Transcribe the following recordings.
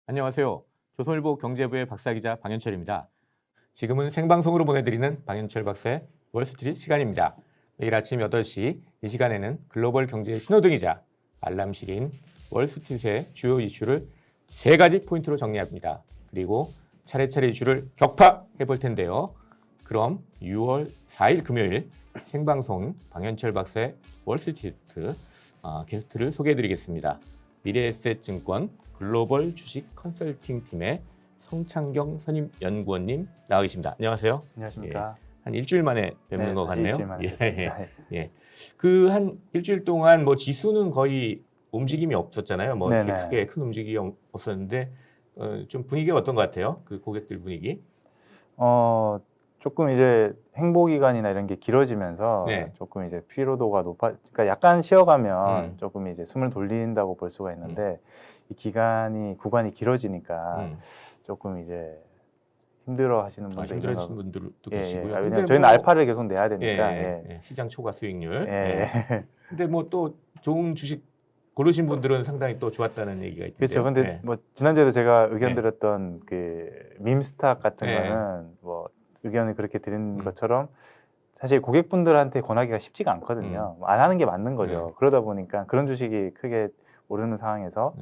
안녕하세요. 조선일보 경제부의 박사기자 방현철입니다. 지금은 생방송으로 보내드리는 방현철 박사의 월스트리트 시간입니다. 매일 아침 8시 이 시간에는 글로벌 경제의 신호등이자 알람시계인 월스트리트의 주요 이슈를 3가지 포인트로 정리합니다. 그리고 차례차례 이슈를 격파해 볼 텐데요. 그럼 6월 4일 금요일 생방송 방현철 박사의 월스트리트 게스트를 소개해 드리겠습니다. 미래에셋증권 글로벌 주식 컨설팅 팀의 성창경 선임 연구원님 나와 계십니다. 안녕하세요. 안녕하십니까. 한 일주일 만에 뵙는 것 같네요. 일주일 만에 뵙습니다. 그 한 일주일 동안 뭐 지수는 거의 움직임이 없었잖아요. 뭐 이렇게 네네. 크게 큰 움직임이 없었는데 좀 분위기가 어떤 것 같아요? 그 고객들 분위기? 조금 이제 행보 기간이나 이런 게 길어지면서 네. 조금 이제 피로도가 그러니까 약간 쉬어가면 조금 이제 숨을 돌린다고 볼 수가 있는데 이 구간이 길어지니까 조금 이제 힘들어 하시는 분들 힘들어하시는 분들도 계시고요. 왜냐면 근데 저희는 뭐, 알파를 계속 내야 되니까. 시장 초과 수익률. 예. 근데 뭐 또 좋은 주식 고르신 분들은 상당히 또 좋았다는 얘기가 있던데요. 그렇죠. 근데 뭐 지난주에도 제가 의견 네. 드렸던 그 밈스탁 같은 네. 거는 뭐 의견을 그렇게 드린 것처럼 사실 고객분들한테 권하기가 쉽지가 않거든요. 안 하는 게 맞는 거죠. 그러다 보니까 그런 주식이 크게 오르는 상황에서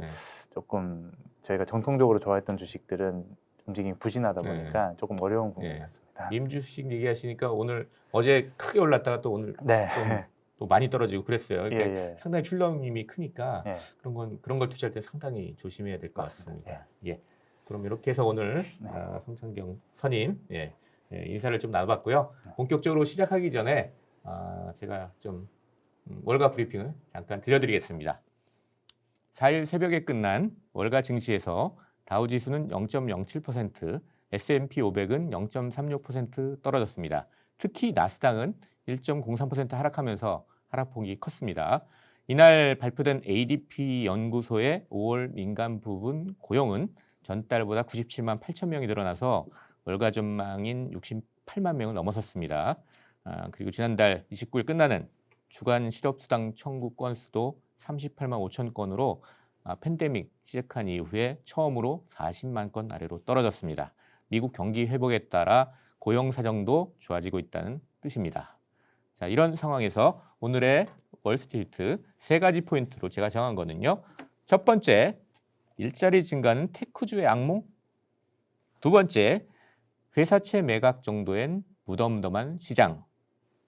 조금 저희가 정통적으로 좋아했던 주식들은 움직임이 부진하다 보니까 조금 어려운 부분이 같습니다. 밈 주식 얘기하시니까 어제 크게 올랐다가 또 오늘 또 많이 떨어지고 그랬어요. 그러니까 상당히 출렁임이 크니까 그런 걸 투자할 때 상당히 조심해야 될 것 같습니다. 그럼 이렇게 해서 오늘 성창경 선임 인사를 좀 나눠봤고요. 본격적으로 시작하기 전에 제가 좀 월가 브리핑을 잠깐 들려드리겠습니다. 4일 새벽에 끝난 월가 증시에서 다우지수는 0.07%, S&P 500은 0.36% 떨어졌습니다. 특히 나스닥은 1.03% 하락하면서 하락폭이 컸습니다. 이날 발표된 ADP 연구소의 5월 민간 부분 고용은 전달보다 97만 8천 명이 늘어나서 월가 전망인 68만 명을 넘어섰습니다. 그리고 지난달 29일 끝나는 주간 실업수당 청구 건수도 38만 5천 건으로 팬데믹 시작한 이후에 처음으로 40만 건 아래로 떨어졌습니다. 미국 경기 회복에 따라 고용 사정도 좋아지고 있다는 뜻입니다. 자, 이런 상황에서 오늘의 월스트리트 3가지 포인트로 제가 정한 거는요. 첫 번째, 일자리 증가는 테크주의 악몽? 두 번째, 회사채 매각 정도엔 무덤덤한 시장.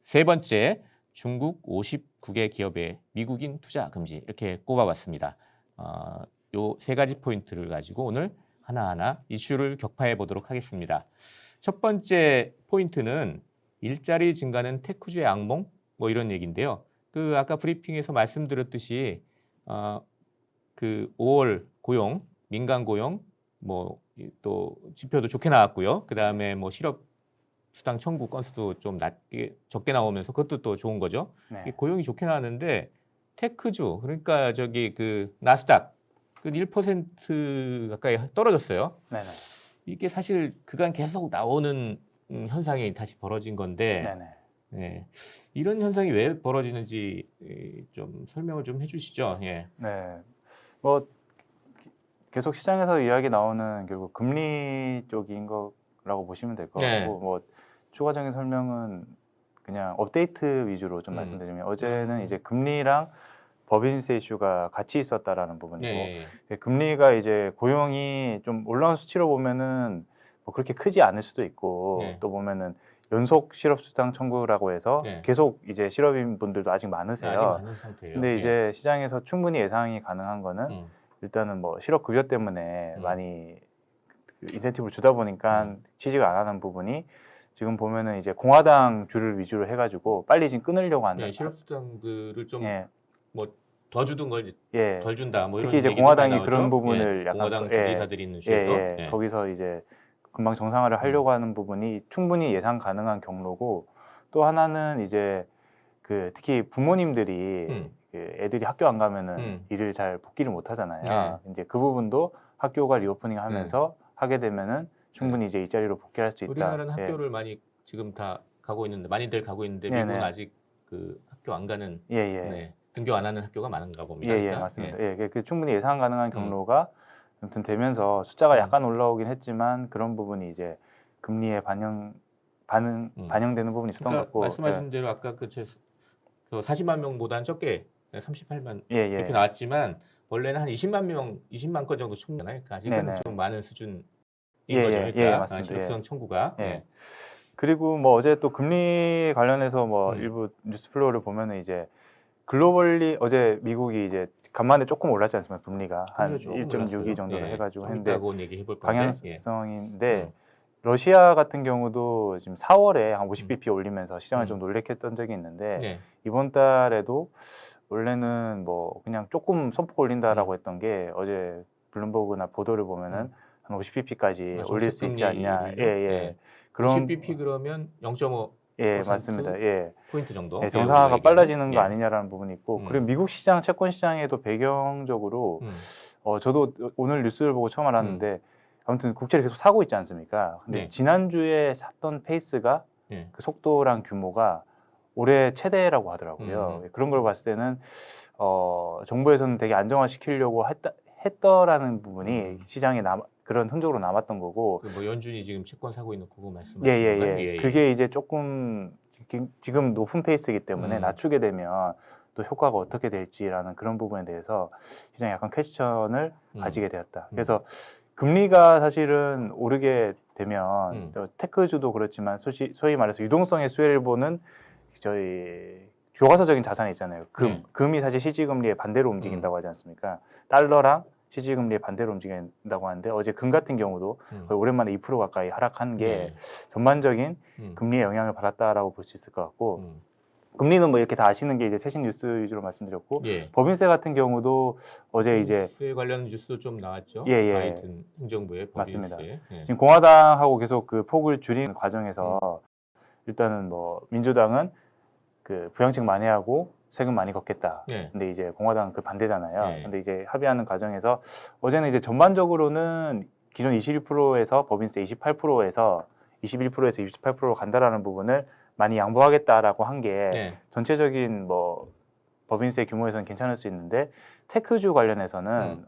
세 번째, 중국 59개 기업의 미국인 투자 금지. 이렇게 꼽아봤습니다. 요 3가지 포인트를 가지고 오늘 하나하나 이슈를 격파해 보도록 하겠습니다. 첫 번째 포인트는 일자리 증가는 테크주의 악몽? 뭐 이런 얘기인데요. 그 아까 브리핑에서 말씀드렸듯이 그 5월 고용, 민간 고용 뭐 또 지표도 좋게 나왔고요. 그다음에 뭐 실업 수당 청구 건수도 좀 적게 나오면서 그것도 또 좋은 거죠. 고용이 좋게 나왔는데 테크주 그러니까 저기 그 나스닥 그 1% 가까이 떨어졌어요. 이게 사실 그간 계속 나오는 현상이 다시 벌어진 건데 이런 현상이 왜 벌어지는지 좀 설명을 좀 해주시죠. 뭐 계속 시장에서 이야기 나오는 결국 금리 쪽인 거라고 보시면 될 것 같고 뭐 추가적인 설명은 그냥 업데이트 위주로 좀 말씀드리면 어제는 이제 금리랑 법인세 이슈가 같이 있었다라는 부분이고 금리가 이제 고용이 좀 올라온 수치로 보면은 뭐 그렇게 크지 않을 수도 있고 또 보면은 연속 실업수당 청구라고 해서 계속 이제 실업인 분들도 아직 많으세요. 아직 많은 상태예요. 근데 이제 시장에서 충분히 예상이 가능한 거는 일단은 뭐 실업급여 때문에 많이 인센티브를 주다 보니까 취직을 안 하는 부분이 지금 보면은 이제 공화당 주를 위주로 해가지고 빨리 지금 끊으려고 한다. 실업수당들을 좀 뭐 더 주던 걸 덜 준다. 뭐 특히 이런 이제 공화당이 나오죠? 그런 부분을 약간 공화당 주지사들이 있는 주에서 거기서 이제 금방 정상화를 하려고 하는 부분이 충분히 예상 가능한 경로고 또 하나는 이제 그 특히 부모님들이 그 애들이 학교 안 가면은 일을 잘 복귀를 못 하잖아요. 이제 그 부분도 학교가 리오프닝 하면서 하게 되면은 충분히 이제 이 자리로 복귀할 수 있다. 우리나라는 학교를 많이 지금 다 가고 있는데 많이들 가고 있는데 미국은 아직 그 학교 안 가는 등교 안 하는 학교가 많은가 봅니다. 맞습니다. 그 충분히 예상 가능한 경로가 아무튼 되면서 숫자가 약간 올라오긴 했지만 그런 부분이 이제 금리에 반영되는 부분이 있었던 것 그러니까 같고. 말씀하신 대로 아까 그 40만 명보다는 적게 38만 예. 이렇게 나왔지만 원래는 한 20만 건 정도 청구잖아요. 그러니까 아직은 네네. 좀 많은 수준인 예, 거죠. 예, 그러니까 맞습니다. 지속성 청구가. 예. 그리고 뭐 어제 또 금리 관련해서 뭐 일부 뉴스 플로우를 보면은 이제 글로벌리 어제 미국이 이제 간만에 조금 올랐지 않습니까? 금리가 한 1.62 정도로 해가지고 했는데 방향성인데 러시아 같은 경우도 지금 4월에 한 50bp 올리면서 시장을 좀 놀래켰던 적이 있는데 이번 달에도 원래는 뭐 그냥 조금 소폭 올린다라고 했던 게 어제 블룸버그나 보도를 보면은 한 50bp까지 올릴 수 있지 않냐. 그런 50bp 그러면 0.5 맞습니다. 포인트 정도. 정상화가 빨라지는 거 아니냐라는 부분이 있고 그리고 미국 시장, 채권 시장에도 배경적으로 저도 오늘 뉴스를 보고 처음 알았는데 아무튼 국채를 계속 사고 있지 않습니까? 근데 지난주에 샀던 페이스가 그 속도랑 규모가 올해 최대라고 하더라고요. 그런 걸 봤을 때는 정부에서는 되게 안정화시키려고 했더라는 부분이 시장에 그런 흔적으로 남았던 거고. 뭐 연준이 지금 채권 사고 있는 그거 말씀하시는 건가요? 그게 이제 조금 지금 높은 페이스이기 때문에 낮추게 되면 또 효과가 어떻게 될지라는 그런 부분에 대해서 시장이 약간 퀘스천을 가지게 되었다. 그래서 금리가 사실은 오르게 되면 테크주도 그렇지만 소위 말해서 유동성의 수혜를 보는 저희 교과서적인 자산이 있잖아요. 금이 사실 실질금리에 반대로 움직인다고 하지 않습니까? 달러랑 실질금리에 반대로 움직인다고 하는데 어제 금 같은 경우도 거의 오랜만에 2% 가까이 하락한 게 전반적인 금리에 영향을 받았다라고 볼 수 있을 것 같고 금리는 뭐 이렇게 다 아시는 게 이제 최신 뉴스 위주로 말씀드렸고 법인세 같은 경우도 어제 이제 법인세 관련 뉴스 좀 나왔죠. 바이든 행정부의 법인세. 맞습니다. 지금 공화당하고 계속 그 폭을 줄이는 과정에서 일단은 뭐 민주당은 그 부양책 많이 하고 세금 많이 걷겠다. 근데 이제 공화당은 그 반대잖아요. 근데 이제 합의하는 과정에서 어제는 이제 전반적으로는 기존 21%에서 법인세 28%에서 21%에서 28%로 간다라는 부분을 많이 양보하겠다라고 한 게 전체적인 뭐 법인세 규모에서는 괜찮을 수 있는데 테크주 관련해서는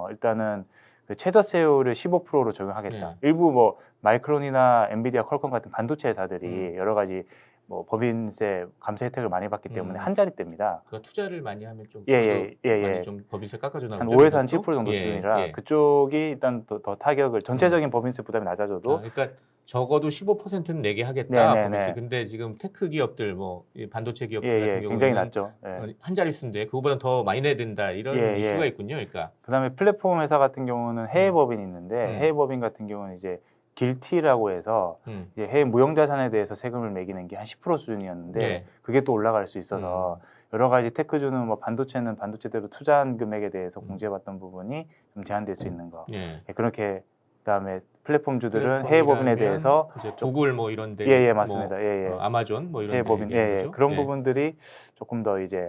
일단은 그 최저세율을 15%로 적용하겠다. 일부 뭐 마이크론이나 엔비디아, 퀄컴 같은 반도체 회사들이 여러 가지 뭐 법인세 감세 혜택을 많이 받기 때문에 한 자릿대입니다. 그러니까 투자를 많이 하면 좀 많이 좀 법인세 깎아주나 한 5에서 한 7% 정도 수준이라 그쪽이 일단 더 타격을 전체적인 법인세 부담이 낮아져도 그러니까 적어도 15%는 내게 하겠다. 법인세. 근데 지금 테크 기업들 뭐 반도체 기업들 같은 경우는 굉장히 낮죠. 한 자릿수인데 그거보다 더 많이 내야 된다 이런 이슈가 있군요. 그러니까 그다음에 플랫폼 회사 같은 경우는 해외 법인이 있는데 해외 법인 같은 경우는 이제 길티라고 해서 이제 해외 무형자산에 대해서 세금을 매기는 게 한 10% 수준이었는데 그게 또 올라갈 수 있어서 여러 가지 테크주는 뭐 반도체는 반도체대로 투자한 금액에 대해서 공제받던 부분이 좀 제한될 수 있는 거. 그렇게 그다음에 플랫폼주들은 해외 법인에 대해서 구글 뭐 이런데 맞습니다. 아마존 뭐 이런 해외 법인 그런 부분들이 조금 더 이제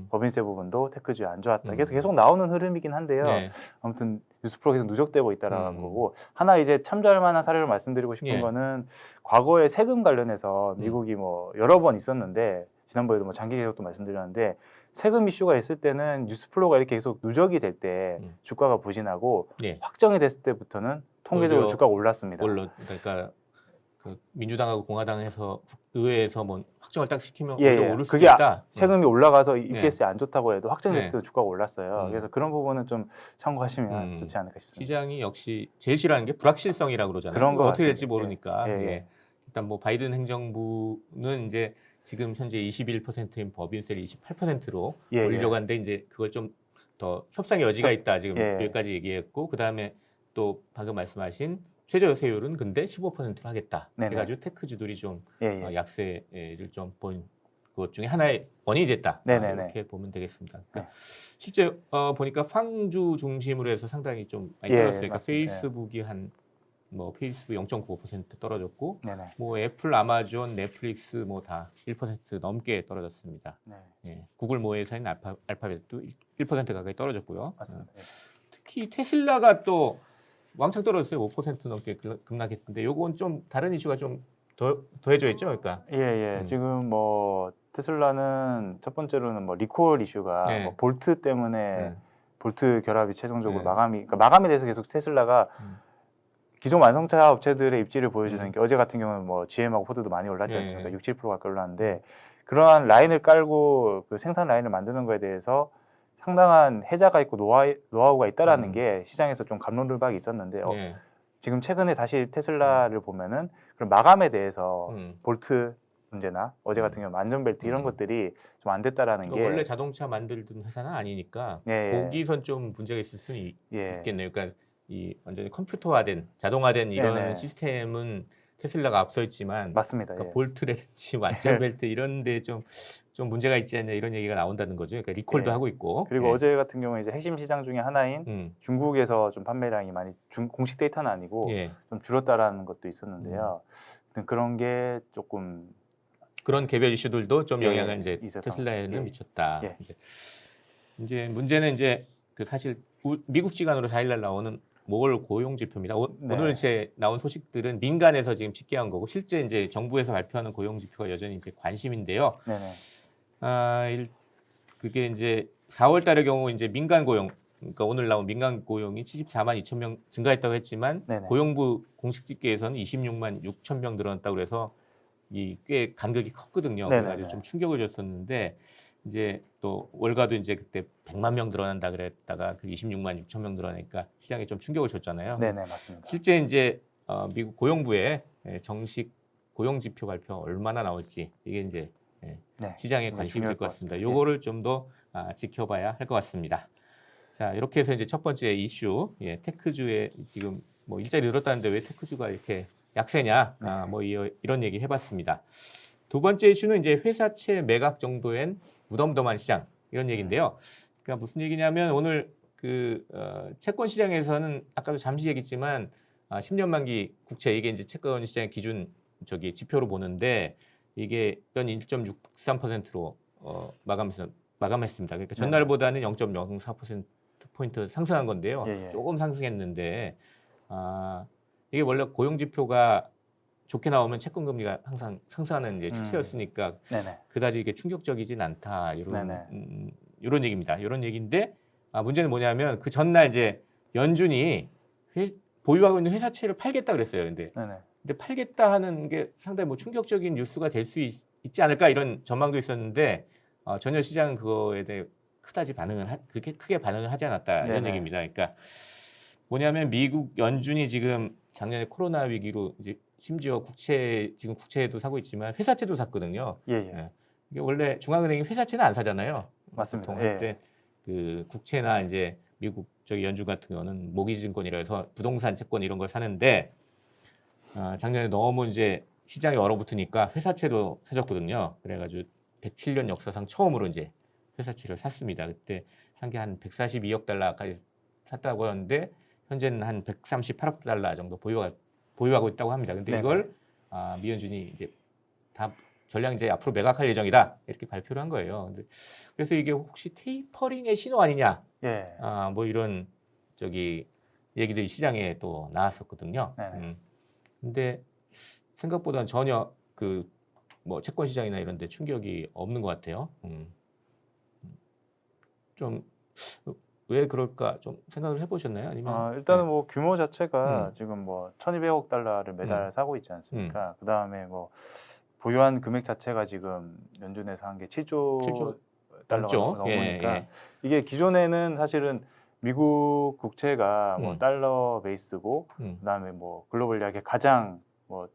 법인세 부분도 테크주에 안 좋았다. 계속 나오는 흐름이긴 한데요. 아무튼 뉴스프로 계속 누적되고 있다라는 거고 하나 이제 참조할 만한 사례를 말씀드리고 싶은 거는 과거에 세금 관련해서 미국이 뭐 여러 번 있었는데 지난번에도 뭐 장기 계획도 말씀드렸는데 세금 이슈가 있을 때는 뉴스플로우가 이렇게 계속 누적이 될 때 주가가 부진하고 확정이 됐을 때부터는 통계적으로 주가가 올랐습니다. 그러니까 그 민주당하고 공화당에서 의회에서 뭐 확정을 딱 시키면 오를 수도 있다. 세금이 올라가서 EPS에 안 좋다고 해도 확정됐을 때 주가가 올랐어요. 그래서 그런 부분은 좀 참고하시면 좋지 않을까 싶습니다. 시장이 역시 제일 싫어하는 게 불확실성이라고 그러잖아요. 그런 거 어떻게 같습니다. 될지 모르니까. 일단 뭐 바이든 행정부는 이제 지금 현재 21%인 법인세를 28%로 올리려고 하는데 이제 그걸 좀 더 협상의 여지가 있다. 지금 여기까지 얘기했고 그다음에 또 방금 말씀하신 최저세율은 근데 15%로 하겠다. 해가지고 테크주들이 좀 약세를 좀 본 것 중에 하나의 원인이 됐다. 이렇게 보면 되겠습니다. 그러니까 실제 보니까 팡주 중심으로 해서 상당히 좀 많이 떨어졌어요. 그러니까 페이스북이 뭐 페이스북 0.95% 떨어졌고, 뭐 애플, 아마존, 넷플릭스 뭐 다 1% 넘게 떨어졌습니다. 구글 모회사인 알파벳도 1% 가까이 떨어졌고요. 특히 테슬라가 또 왕창 떨어졌어요. 5% 넘게 급락했는데 요건 좀 다른 이슈가 좀 더해져 있죠, 그러니까. 지금 뭐 테슬라는 첫 번째로는 뭐 리콜 이슈가 뭐 볼트 때문에 볼트 결합이 최종적으로 그러니까 마감에 대해서 계속 테슬라가 기존 완성차 업체들의 입지를 보여주는 게 어제 같은 경우는 뭐 GM하고 포드도 많이 올랐지 않습니까? 6, 7% 가까이 올랐는데 그러한 라인을 깔고 그 생산 라인을 만드는 거에 대해서 상당한 해자가 있고 노하우가 있다라는 게 시장에서 좀 갑론을박이 있었는데 지금 최근에 다시 테슬라를 보면은 그런 마감에 대해서 볼트 문제나 어제 같은 경우 안전벨트 이런 것들이 좀 안 됐다라는 게 원래 자동차 만들던 회사는 아니니까 거기선 좀 문제가 있을 수는 있겠네요. 그러니까 이 완전히 컴퓨터화된 자동화된 이런 시스템은 테슬라가 앞서 있지만 맞습니다. 그러니까 볼트라든지 안전벨트 이런 데 좀 문제가 있지 않냐 이런 얘기가 나온다는 거죠. 그러니까 리콜도 하고 있고. 그리고 어제 같은 경우에 이제 핵심 시장 중에 하나인 중국에서 좀 판매량이 많이 공식 데이터는 아니고 좀 줄었다라는 것도 있었는데요. 그런 게 조금 그런 개별 이슈들도 좀 영향을 이제 테슬라에는 미쳤다. 이제 문제는 이제 그 사실 미국 시간으로 4일날 나오는 5월 고용 지표입니다. 오늘 제 나온 소식들은 민간에서 지금 집계한 거고 실제 이제 정부에서 발표하는 고용 지표가 여전히 이제 관심인데요. 그게 이제 4월 달의 경우 이제 민간 고용, 그러니까 오늘 나온 민간 고용이 74만 2천 명 증가했다고 했지만 고용부 공식 집계에서는 26만 6천 명 늘어났다고 그래서 이 꽤 간격이 컸거든요. 그래가지고 좀 충격을 줬었는데 이제 또 월가도 이제 그때 100만 명 늘어난다 그랬다가 그 26만 6천 명 늘어나니까 시장에 좀 충격을 줬잖아요. 맞습니다. 실제 이제 미국 고용부의 정식 고용 지표 발표 얼마나 나올지 이게 이제 시장의 관심이 될 것 같습니다. 요거를 좀 더 지켜봐야 할 것 같습니다. 자, 이렇게 해서 이제 첫 번째 이슈, 테크주에 지금 뭐 일자리 늘었다는데 왜 테크주가 이렇게 약세냐, 뭐 이런 얘기 해봤습니다. 두 번째 이슈는 이제 회사채 매각 정도엔 무덤덤한 시장 이런 얘기인데요. 그러니까 무슨 얘기냐면 오늘 그 채권 시장에서는 아까도 잠시 얘기했지만 10년 만기 국채 이게 이제 채권 시장의 기준 지표로 보는데 이게 연 1.63%로 마감했습니다. 그러니까 전날보다는 0.04%포인트 상승한 건데요. 조금 상승했는데 이게 원래 고용 지표가 좋게 나오면 채권 금리가 항상 상승하는 이제 추세였으니까 그다지 이게 충격적이진 않다 이런 얘기입니다. 이런 얘기인데 문제는 뭐냐면 그 전날 이제 연준이 보유하고 있는 회사채를 팔겠다 그랬어요. 근데 팔겠다 하는 게 상당히 뭐 충격적인 뉴스가 될 수 있지 않을까 이런 전망도 있었는데 전혀 시장은 그거에 대해 그다지 그렇게 크게 반응을 하지 않았다 이런 얘기입니다. 그러니까 뭐냐면 미국 연준이 지금 작년에 코로나 위기로 이제 심지어 지금 국채도 사고 있지만 회사채도 샀거든요. 이게 원래 중앙은행이 회사채는 안 사잖아요. 맞습니다. 보통 할때 그 국채나 이제 미국 연준 같은 경우는 모기지증권이라 해서 부동산 채권 이런 걸 사는데 작년에 너무 이제 시장이 얼어붙으니까 회사채도 사줬거든요. 그래가지고 107년 역사상 처음으로 이제 회사채를 샀습니다. 그때 산 게 한 142억 달러까지 샀다고 하는데 현재는 한 138억 달러 정도 보유하고 있다고 합니다. 근데 이걸 미연준이 이제 다 전량 이제 앞으로 매각할 예정이다 이렇게 발표를 한 거예요. 그래서 이게 혹시 테이퍼링의 신호 아니냐? 뭐 이런 얘기들이 시장에 또 나왔었거든요. 근데 생각보다는 전혀 그 뭐 채권 시장이나 이런 데 충격이 없는 것 같아요. 좀 왜 그럴까 좀 생각을 해보셨나요? 아니면 일단은 뭐 규모 자체가 지금 뭐 1,200억 달러를 매달 사고 있지 않습니까? 그 다음에 뭐 보유한 금액 자체가 지금 연준에서 한 게 7조 달러가 넘으니까 이게 기존에는 사실은 미국 국채가 뭐 달러 베이스고 그다음에 뭐 글로벌하게 가장 뭐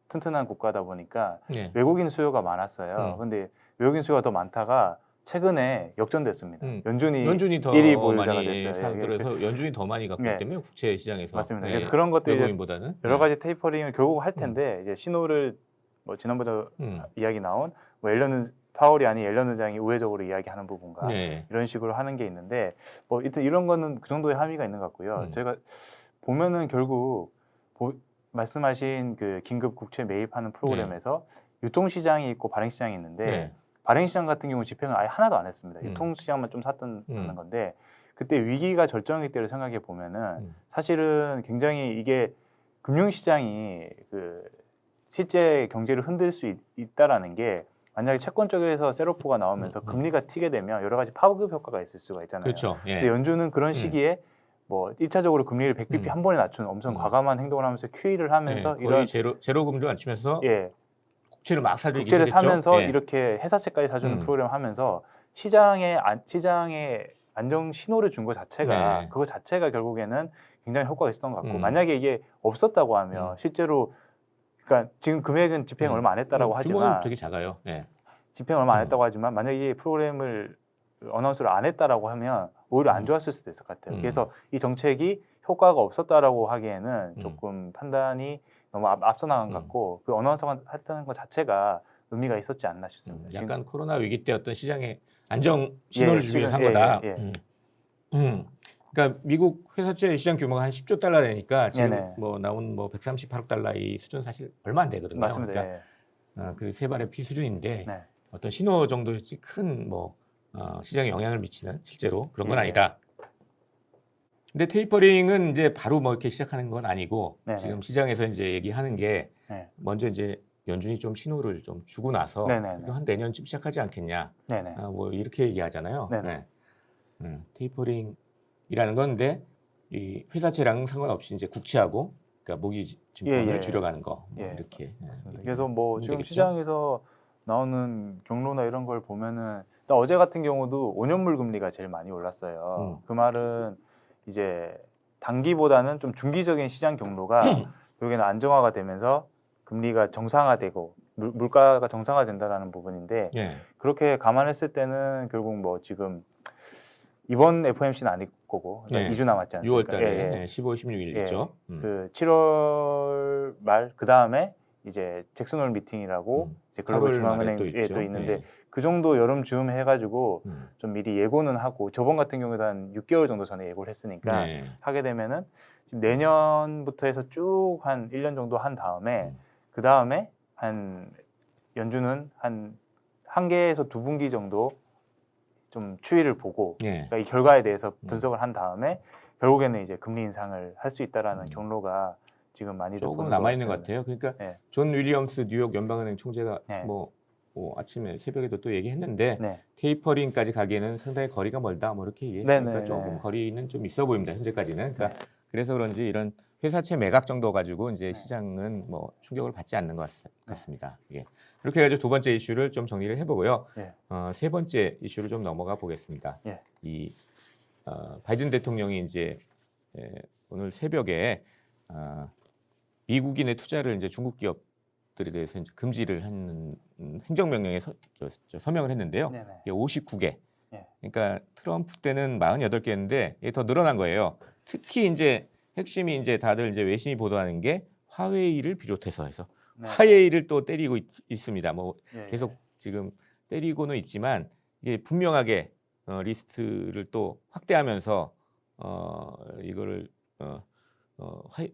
튼튼한 국가다 보니까 외국인 수요가 많았어요. 근데 외국인 수요가 더 많다가 최근에 역전됐습니다. 연준이 더 1위 보유자가 많이 됐어요. 그래서 연준이 더 많이 갖고 있기 때문에 국채 시장에서 맞습니다. 그래서 그런 것들이 외국인보다는 여러 가지 테이퍼링을 결국 할 텐데 이제 신호를 뭐 지난번에 이야기 나온 뭐 파월이 아닌 옐런 의장이 우회적으로 이야기하는 부분과 이런 식으로 하는 게 있는데 뭐 일단 이런 거는 그 정도의 함의가 있는 것 같고요. 제가 보면은 결국 말씀하신 그 긴급 국채 매입하는 프로그램에서 유통시장이 있고 발행시장이 있는데 발행시장 같은 경우 집행을 아예 하나도 안 했습니다. 유통시장만 좀 샀던 하는 건데 그때 위기가 절정일 때를 생각해 보면은 사실은 굉장히 이게 금융시장이 그 실제 경제를 흔들 수 있다라는 게 만약에 채권 쪽에서 세로포가 나오면서 금리가 튀게 되면 여러 가지 파급 효과가 있을 수가 있잖아요. 그렇죠. 예. 근데 연준은 그런 시기에 뭐 1차적으로 금리를 100bp 한 번에 낮추는 엄청 과감한 행동을 하면서 QE를 하면서 예, 거의 제로 금리를 안 치면서 예, 국채를 막 사들기 국채를 시작했죠. 사면서 예. 이렇게 회사채까지 사주는 프로그램을 하면서 시장에 안정 신호를 준 것 자체가 네. 그거 자체가 결국에는 굉장히 효과가 있었던 것 같고 만약에 이게 없었다고 하면 실제로 그러니까 지금 금액은 집행 얼마 안 했다라고 규모는 하지만 되게 작아요. 예. 집행 얼마 안 했다고 하지만 만약에 이 프로그램을 어나운스를 안 했다라고 하면 오히려 안 좋았을 수도 있을 것 같아요. 그래서 이 정책이 효과가 없었다라고 하기에는 조금 판단이 너무 앞서 나간 것 같고 그 어나운서가 했다는 것 자체가 의미가 있었지 않나 싶습니다. 약간 코로나 위기 때 어떤 시장의 안정 신호를 주기 위해서 한 지금, 거다. 그러니까 미국 회사채 시장 규모가 한 10조 달러 되니까 지금 뭐 나온 뭐 138억 달러 이 수준 사실 얼마 안 되거든요. 맞습니다. 그러니까 그 세 발의 피 수준인데 어떤 신호 정도였지 큰 뭐 시장에 영향을 미치는 실제로 그런 건 아니다. 근데 테이퍼링은 이제 바로 뭐 이렇게 시작하는 건 아니고 지금 시장에서 이제 얘기하는 게 먼저 이제 연준이 좀 신호를 좀 주고 나서 한 내년쯤 시작하지 않겠냐. 뭐 이렇게 얘기하잖아요. 테이퍼링이라는 건데 이 회사채랑 상관없이 이제 국채하고 그러니까 모기 증권을 줄여가는 거 뭐 이렇게. 맞습니다. 그래서 뭐 지금 되겠죠? 시장에서 나오는 경로나 이런 걸 보면은 어제 같은 경우도 5년물 금리가 제일 많이 올랐어요. 그 말은 이제 단기보다는 좀 중기적인 시장 경로가 결국에는 안정화가 되면서 금리가 정상화되고 물가가 정상화된다라는 부분인데 그렇게 감안했을 때는 결국 뭐 지금 이번 FOMC는 아닐 거고 그러니까 2주 남았지 않습니까? 6월 달에 15, 16일 있죠. 그 7월 말 그 다음에 이제 잭슨 홀 미팅이라고 이제 글로벌 중앙은행에 또 있는데 그 정도 여름쯤 해가지고 좀 미리 예고는 하고 저번 같은 경우에도 한 6개월 정도 전에 예고를 했으니까 하게 되면은 지금 내년부터 해서 쭉 한 1년 정도 한 다음에 그 다음에 한 연준은 한 1개에서 2분기 정도 좀 추이를 보고 그러니까 이 결과에 대해서 분석을 한 다음에 결국에는 이제 금리 인상을 할 수 있다라는 경로가 지금 많이 조금 남아 있는 것 같아요. 그러니까 존 윌리엄스 뉴욕 연방은행 총재가 뭐 아침에 새벽에도 또 얘기했는데 테이퍼링까지 가기에는 상당히 거리가 멀다 뭐 이렇게 얘기했으니까 조금 거리는 좀 있어 보입니다. 현재까지는. 그러니까 그래서 그런지 이런 회사채 매각 정도 가지고 이제 시장은 뭐 충격을 받지 않는 것 같습니다. 이렇게 해가지고 두 번째 이슈를 좀 정리를 해보고요. 세 번째 이슈를 좀 넘어가 보겠습니다. 이 바이든 대통령이 이제 오늘 새벽에 미국인의 투자를 이제 중국 기업들에 대해서 이제 금지를 하는 행정명령에 서명을 했는데요. 이게 59개. 그러니까 트럼프 때는 48개였는데 이게 더 늘어난 거예요. 특히 이제 핵심이 이제 다들 이제 외신이 보도하는 게 화웨이를 비롯해서 해서 화웨이를 또 때리고 있습니다. 뭐 계속 지금 때리고는 있지만 이게 분명하게 리스트를 또 확대하면서 이거를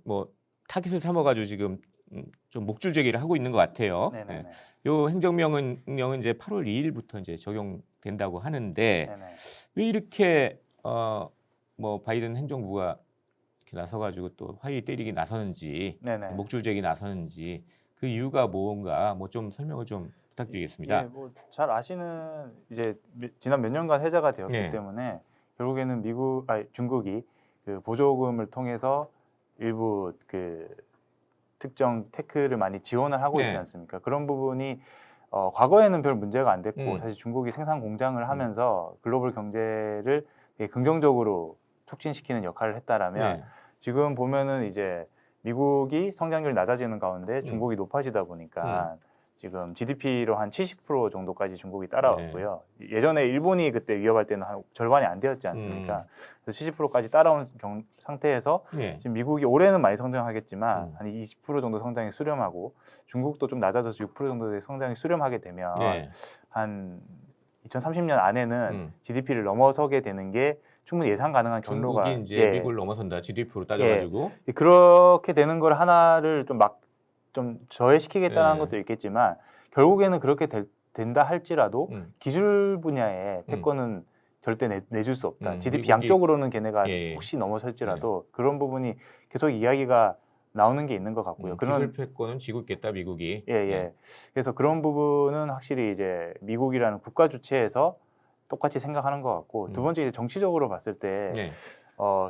뭐 타깃을 삼아가지고 지금 좀 목줄 제기를 하고 있는 것 같아요. 요 행정명령은 이제 8월 2일부터 이제 적용된다고 하는데 왜 이렇게 뭐 바이든 행정부가 이렇게 나서가지고 또 화웨이 때리기 나서는지 목줄 제기 나서는지 그 이유가 뭔가 뭐 좀 설명을 좀 부탁드리겠습니다. 뭐 잘 아시는 이제 지난 몇 년간 해자가 되었기 때문에 결국에는 중국이 그 보조금을 통해서 일부 그 특정 테크를 많이 지원을 하고 있지 않습니까? 그런 부분이 과거에는 별 문제가 안 됐고 사실 중국이 생산 공장을 하면서 글로벌 경제를 되게 긍정적으로 촉진시키는 역할을 했다라면 지금 보면은 이제 미국이 성장률이 낮아지는 가운데 중국이 높아지다 보니까 지금 GDP로 한 70% 정도까지 중국이 따라왔고요. 예전에 일본이 그때 위협할 때는 한 절반이 안 되었지 않습니까? 그래서 70%까지 따라온 상태에서 지금 미국이 올해는 많이 성장하겠지만 한 20% 정도 성장이 수렴하고 중국도 좀 낮아져서 6% 정도의 성장이 수렴하게 되면 한 2030년 안에는 GDP를 넘어서게 되는 게 충분히 예상 가능한 경로가 중국이 이제 미국을 넘어선다 GDP로 따져가지고 그렇게 되는 걸 하나를 좀 저해시키겠다는 것도 있겠지만 결국에는 그렇게 된다 할지라도 기술 분야의 패권은 절대 내줄 수 없다. GDP 양쪽으로는 걔네가 혹시 넘어설지라도 그런 부분이 계속 이야기가 나오는 게 있는 것 같고요. 기술 패권은 쥐고 있겠다 미국이. 예. 그래서 그런 부분은 확실히 이제 미국이라는 국가 주체에서 똑같이 생각하는 것 같고 두 번째 이제 정치적으로 봤을 때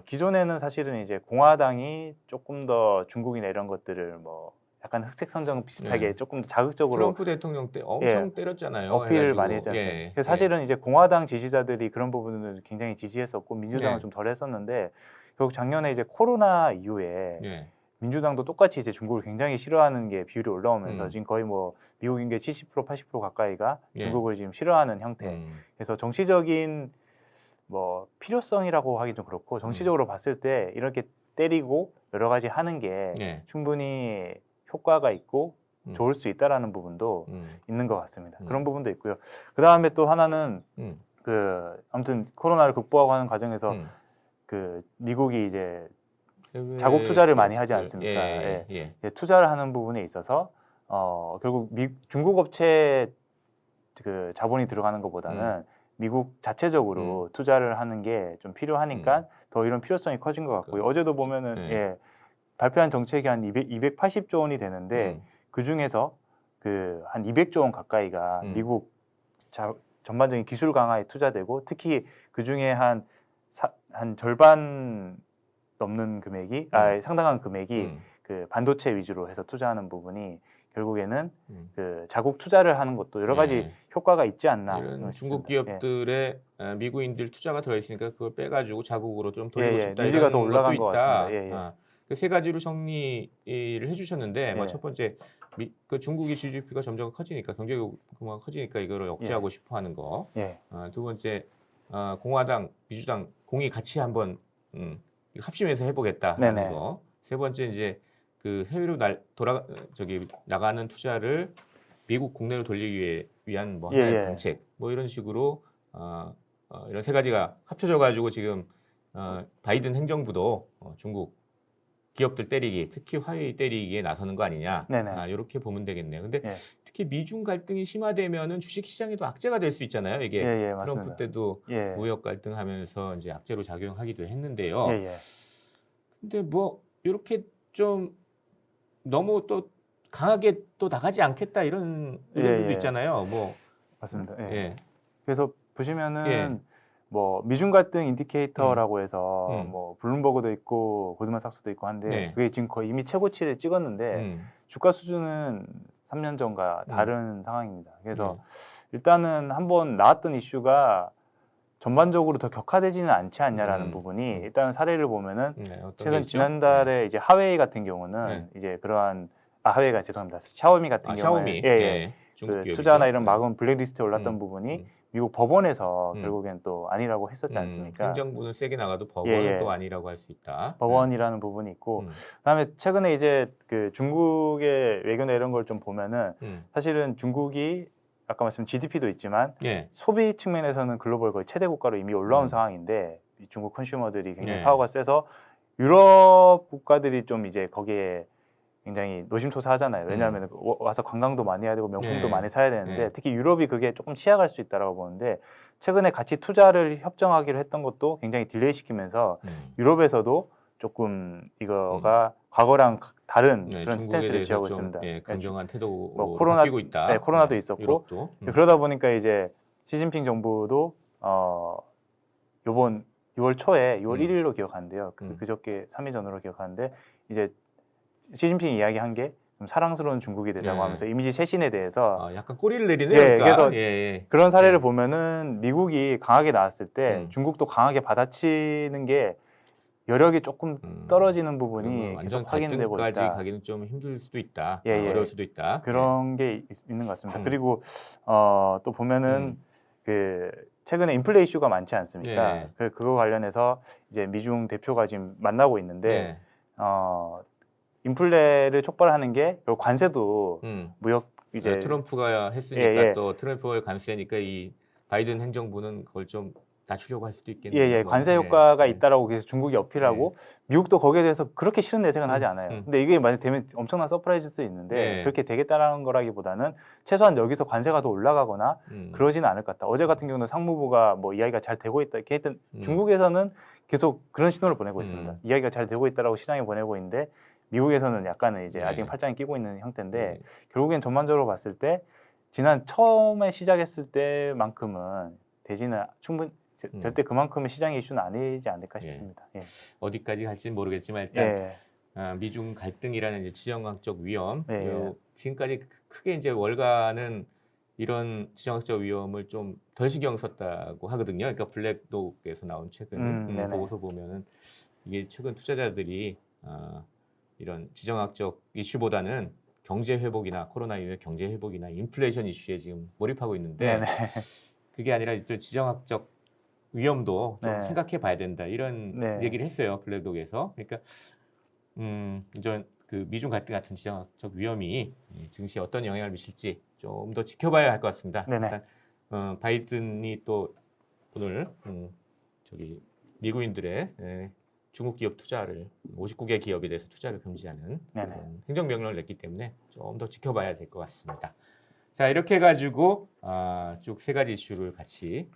기존에는 사실은 이제 공화당이 조금 더 중국이나 이런 것들을 뭐 약간 흑색 선정 비슷하게 조금 더 자극적으로 트럼프 대통령 때 엄청 때렸잖아요. 어필을 해가지고. 많이 했지 않습니까? 그래서 사실은 이제 공화당 지지자들이 그런 부분을 굉장히 지지했었고 민주당은 좀 덜 했었는데 결국 작년에 이제 코로나 이후에 민주당도 똑같이 이제 중국을 굉장히 싫어하는 게 비율이 올라오면서 지금 거의 뭐 미국 인구의 70% 80% 가까이가 중국을 지금 싫어하는 형태. 그래서 정치적인 뭐 필요성이라고 하기 좀 그렇고 정치적으로 봤을 때 이렇게 때리고 여러 가지 하는 게 충분히 효과가 있고 좋을 수 있다라는 부분도 있는 것 같습니다. 그런 부분도 있고요. 그 다음에 또 하나는 그 아무튼 코로나를 극복하고 하는 과정에서 그 미국이 이제 자국 투자를 많이 하지 않습니까? 투자를 하는 부분에 있어서 결국 중국 업체 그 자본이 들어가는 것보다는 미국 자체적으로 투자를 하는 게 좀 필요하니까 더 이런 필요성이 커진 것 같고요. 어제도 보면은 발표한 정책이 한 280조 원이 되는데 그 중에서 그 한 200조 원 가까이가 미국 전반적인 기술 강화에 투자되고 특히 그 중에 한 절반 넘는 금액이 상당한 금액이 그 반도체 위주로 해서 투자하는 부분이 결국에는 그 자국 투자를 하는 것도 여러 가지 효과가 있지 않나. 이런 중국 기업들의 미국인들 투자가 들어 있으니까 그걸 빼가지고 자국으로 좀 돌리고 싶다. 니즈가 더 올라간 것 있다. 같습니다. 그 세 가지로 정리를 해주셨는데 첫 번째 그 중국의 GDP가 점점 커지니까 경제가 커지니까 이거를 억제하고 싶어하는 거. 두 번째 공화당, 민주당 공이 같이 한번 합심해서 해보겠다 하는 거. 세 번째 이제 그 해외로 나가는 투자를 미국 국내로 돌리기 위한 뭐 하나의 정책 뭐 이런 식으로 이런 세 가지가 합쳐져 가지고 지금 바이든 행정부도 중국 기업들 때리기, 특히 화웨이 때리기에 나서는 거 아니냐 이렇게 보면 되겠네요. 근데 특히 미중 갈등이 심화되면은 주식 시장에도 악재가 될 수 있잖아요. 이게 트럼프 맞습니다. 때도 무역 갈등하면서 이제 악재로 작용하기도 했는데요. 근데 뭐 이렇게 좀 너무 또 강하게 또 나가지 않겠다 이런 의견들도 있잖아요. 뭐 맞습니다. 그래서 보시면은 뭐 미중 갈등 인디케이터라고 해서 뭐 블룸버그도 있고 고드만삭스도 있고 한데 그게 지금 거의 이미 최고치를 찍었는데 주가 수준은 3년 전과 다른 상황입니다. 그래서 일단은 한번 나왔던 이슈가 전반적으로 더 격화되지는 않지 않냐라는 부분이 일단 사례를 보면은 최근 지난달에 이제 하웨이 같은 경우는 이제 그러한 하웨이가 죄송합니다. 샤오미 같은 경우에 그 투자나 이런 막은 블랙리스트에 올랐던 부분이 미국 법원에서 결국엔 또 아니라고 했었지 않습니까? 행정부는 세게 나가도 법원은 또 아니라고 할 수 있다. 법원이라는 부분이 있고 그다음에 최근에 이제 그 중국의 외교나 이런 걸 좀 보면은 사실은 중국이 아까 말씀 GDP도 있지만 소비 측면에서는 글로벌 거의 최대 국가로 이미 올라온 상황인데 중국 컨슈머들이 굉장히 파워가 세서 유럽 국가들이 좀 이제 거기에 굉장히 노심초사하잖아요. 왜냐하면 와서 관광도 많이 해야 되고 명품도 많이 사야 되는데 특히 유럽이 그게 조금 취약할 수 있다라고 보는데 최근에 같이 투자를 협정하기로 했던 것도 굉장히 딜레이 시키면서 유럽에서도 조금 이거가 과거랑 다른 그런 스탠스를 취하고 있습니다. 강경한 태도로 뭐 바뀌고 있다. 코로나도 있었고 유럽도. 그러다 보니까 이제 시진핑 정부도 요번 6월 초에 6월 1일로 기억하는데요. 그저께 3일 전으로 기억하는데 이제 시진핑이 이야기한 게 좀 사랑스러운 중국이 되자고 하면서 이미지 쇄신에 대해서 약간 꼬리를 내리네요. 그러니까. 그래서 그런 사례를 보면은 미국이 강하게 나왔을 때 중국도 강하게 받아치는 게 여력이 조금 떨어지는 부분이 완전 계속 확인되고 갈등까지 있다. 가기는 좀 힘들 수도 있다. 어려울 수도 있다. 그런 게 있는 것 같습니다. 그리고 또 보면은 그 최근에 인플레 이슈가 많지 않습니까? 그거 관련해서 이제 미중 대표가 지금 만나고 있는데 인플레를 촉발하는 게 관세도 무역 이제 트럼프가 했으니까 또 트럼프의 관세니까 이 바이든 행정부는 그걸 좀 낮추려고 할 수도 있겠네요. 관세 효과가 있다라고 계속 중국이 어필하고 미국도 거기에 대해서 그렇게 싫은 내색은 하지 않아요. 근데 이게 만약 되면 엄청난 서프라이즈일 수 있는데 그렇게 되겠다라는 거라기보다는 최소한 여기서 관세가 더 올라가거나 그러지는 않을 것 같다. 어제 같은 경우는 상무부가 뭐 이야기가 잘 되고 있다 이렇게 했던 중국에서는 계속 그런 신호를 보내고 있습니다. 이야기가 잘 되고 있다라고 시장에 보내고 있는데 미국에서는 약간은 이제 네. 아직 팔짱이 끼고 있는 형태인데 네. 결국엔 전반적으로 봤을 때 지난 처음에 시작했을 때만큼은 대지는 충분히 절대 그만큼의 시장 이슈는 아니지 않을까 싶습니다. 예. 어디까지 갈지는 모르겠지만 일단 미중 갈등이라는 이제 지정학적 위험, 지금까지 크게 이제 월가는 이런 지정학적 위험을 좀 덜 신경 썼다고 하거든요. 그러니까 블랙독에서 나온 최근 보고서 보면은 이게 최근 투자자들이 이런 지정학적 이슈보다는 경제 회복이나 코로나 이후의 경제 회복이나 인플레이션 이슈에 지금 몰입하고 있는데 그게 아니라 또 지정학적 위험도 좀 생각해 봐야 된다 이런 얘기를 했어요. 블랙독에서. 그러니까 이전 그 미중 갈등 같은 지정학적 위험이 증시에 어떤 영향을 미칠지 좀 더 지켜봐야 할 것 같습니다. 일단 바이든이 또 오늘 저기 미국인들의 중국 기업 투자를 59개 기업에 대해서 투자를 금지하는 그런 행정명령을 냈기 때문에 좀 더 지켜봐야 될 것 같습니다. 자, 이렇게 해가지고 쭉 세 가지 이슈를 같이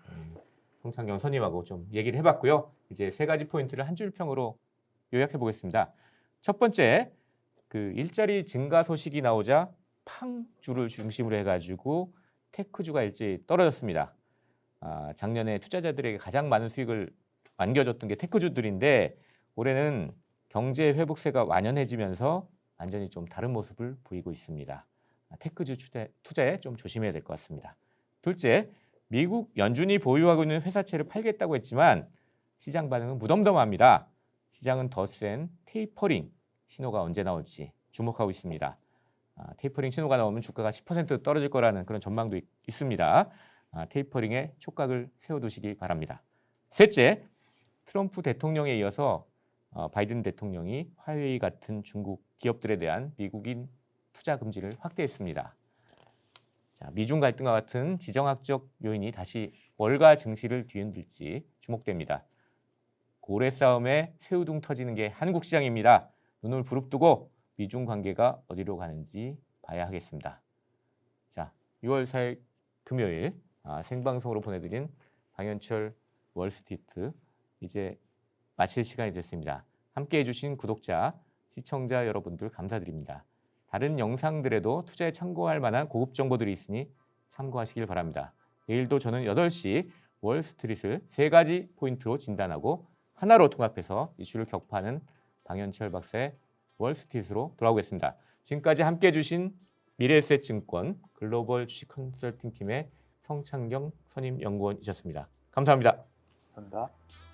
송창경 선임하고 좀 얘기를 해봤고요. 이제 세 가지 포인트를 한 줄 평으로 요약해 보겠습니다. 첫 번째, 그 일자리 증가 소식이 나오자 팡주를 중심으로 해가지고 테크주가 일제히 떨어졌습니다. 작년에 투자자들에게 가장 많은 수익을 안겨줬던 게 테크주들인데 올해는 경제 회복세가 완연해지면서 완전히 좀 다른 모습을 보이고 있습니다. 테크주 투자에 좀 조심해야 될 것 같습니다. 둘째, 미국 연준이 보유하고 있는 회사채를 팔겠다고 했지만 시장 반응은 무덤덤합니다. 시장은 더 센 테이퍼링 신호가 언제 나올지 주목하고 있습니다. 테이퍼링 신호가 나오면 주가가 10% 떨어질 거라는 그런 전망도 있습니다. 테이퍼링에 촉각을 세워두시기 바랍니다. 셋째, 트럼프 대통령에 이어서 바이든 대통령이 화웨이 같은 중국 기업들에 대한 미국인 투자 금지를 확대했습니다. 자, 미중 갈등과 같은 지정학적 요인이 다시 월가 증시를 뒤흔들지 주목됩니다. 고래 싸움에 새우등 터지는 게 한국 시장입니다. 눈을 부릅뜨고 미중 관계가 어디로 가는지 봐야 하겠습니다. 자, 6월 4일 금요일 생방송으로 보내드린 방현철 월스트리트 이제 마칠 시간이 됐습니다. 함께해 주신 구독자, 시청자 여러분들 감사드립니다. 다른 영상들에도 투자에 참고할 만한 고급 정보들이 있으니 참고하시길 바랍니다. 내일도 저는 8시 월스트리트를 세 가지 포인트로 진단하고 하나로 통합해서 이슈를 격파하는 방현철 박사의 월스트리트로 돌아오겠습니다. 지금까지 함께해 주신 미래에셋증권 글로벌 주식 컨설팅 팀의 성창경 선임 연구원이셨습니다. 감사합니다. 감사합니다.